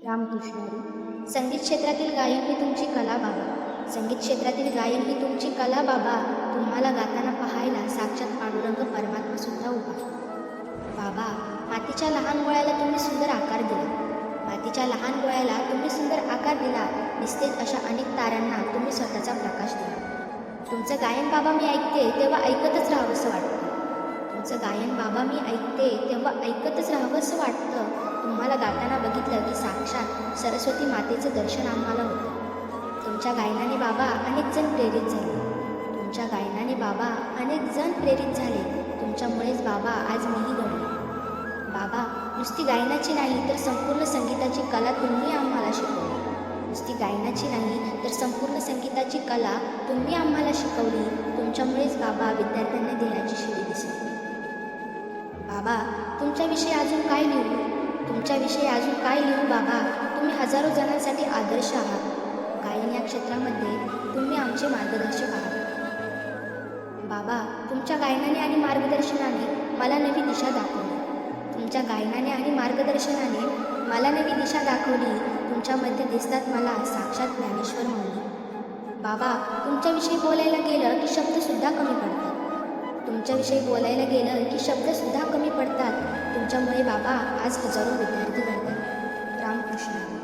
रामकृष्ण संगीत क्षेत्रातील गायन ही तुमची कला बाबा. संगीत क्षेत्रातील गायन ही तुमची कला बाबा. तुम्हाला गाताना पाहायला साक्षात पांडुरंग परमात्मा सुद्धा उभा. बाबा, मातीच्या लहान गोळ्याला तुम्ही सुंदर आकार दिला. मातीच्या लहान गोळ्याला तुम्ही सुंदर आकार दिला. निस्तेज अशा अनेक ताऱ्यांना तुम्ही स्वतःचा प्रकाश दिला. तुमचं गायन बाबा मी ऐकते तेव्हा ऐकतच राहावंसं वाटतं. तुमचं गायन बाबा मी ऐकते तेव्हा ऐकतच राहावंसं वाटतं. तुम्हाला गाताना बघितलं की साक्षात सरस्वती मातेचं दर्शन आम्हाला होतं. तुमच्या गायनाने बाबा अनेक जण प्रेरित झाले. तुमच्या गायनाने बाबा अनेक जण प्रेरित झाले. तुमच्यामुळेच बाबा आज मीही घडले. बाबा, नुसती गायनाची नाही तर संपूर्ण संगीताची कला तुम्ही आम्हाला शिकवली. नुसती गायनाची नाही तर संपूर्ण संगीताची कला तुम्ही आम्हाला शिकवली. तुमच्यामुळेच बाबा विद्यार्थ्यांना ध्येयाची शिडी दिसली. बाबा, तुमच्याविषयी अजून काय लिहू? तुमच्याविषयी अजून काय लिहू बाबा? तुम्ही हजारो जणांसाठी आदर्श आहात. गायन या क्षेत्रामध्ये तुम्ही आमचे मार्गदर्शक आहात. बाबा, तुमच्या गायनाने आणि मार्गदर्शनाने मला नवी दिशा दाखवली. तुमच्या गायनाने आणि मार्गदर्शनाने मला नवी दिशा दाखवली. तुमच्यामध्ये दिसतात मला साक्षात ज्ञानेश्वर म्हणून. बाबा, तुमच्याविषयी बोलायला गेलं की शब्दसुद्धा कमी पडतात. तुमच्याविषयी बोलायला गेलं की शब्दसुद्धा कमी पडतात. तुमच्यामुळे बाबा आज हजारो विद्यार्थी घडतात. रामकृष्ण.